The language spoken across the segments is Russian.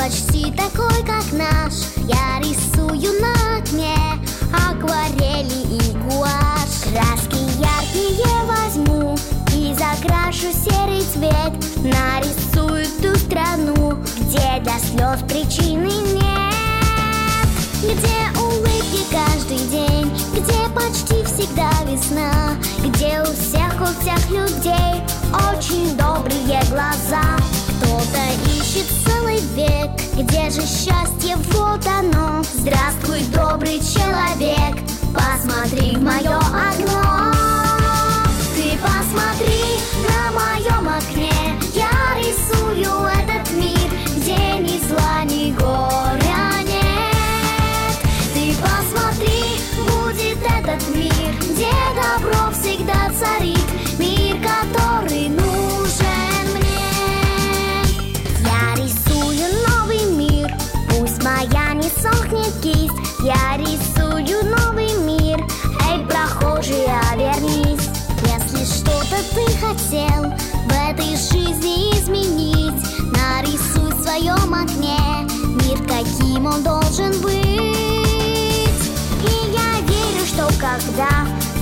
почти такой, как наш. Я рисую на окне акварели и гуашь. Краски яркие возьму и закрашу серый цвет. Нарисую ту страну, где для слез причины нет. Где улыбки каждый день, где почти всегда весна, где у всех людей очень добрые глаза. Кто-то ищет целый век, где же счастье, вот оно. Здравствуй, добрый человек, посмотри в мое окно. Ты посмотри на моем окне, я рисую этот мир, где ни зла, ни горя нет. Ты посмотри, будет этот мир, где добро всегда царит, мир, который нужен мне. Я рисую новый мир, пусть моя не сохнет кисть. Я рисую новый мир, эй, прохожий, обернись. Если что-то ты хотел в этой жизни изменить, нарисуй в своем окне мир, каким он должен быть. И я верю, что когда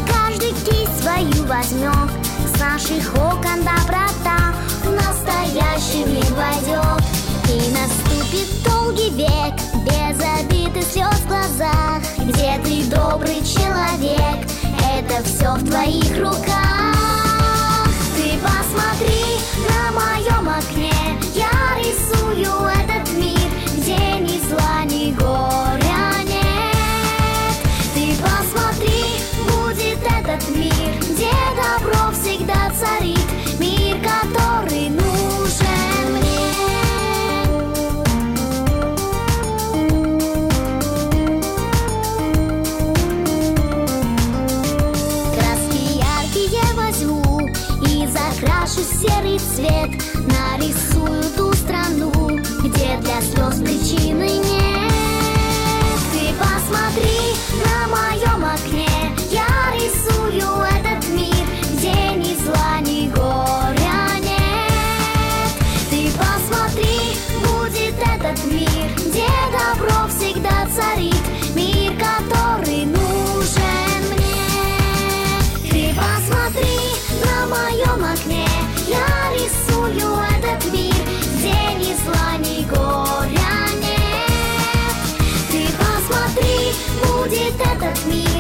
каждый кисть свою возьмет, с наших окон доброта в настоящий мир войдет. И наступит долгий век, без обид и слез в глазах, где ты добрый человек, это все в твоих руках. Ты посмотри на моем окне, я рисую этот мир, где ни зла, ни горя нет. Ты посмотри, будет этот мир, где добро всегда царит, мир, который нужен мне. Закрашу серый цвет, нарисую ту страну, где для слез причины нет. Ты посмотри на моем окне, я рисую этот мир, где ни зла, ни горя нет. Ты посмотри, будет этот мир, где добро всегда царит, мир, который нужен мне. Ты посмотри на моем окне, я рисую этот мир, где ни зла, ни горя нет. Ты посмотри, будет этот мир,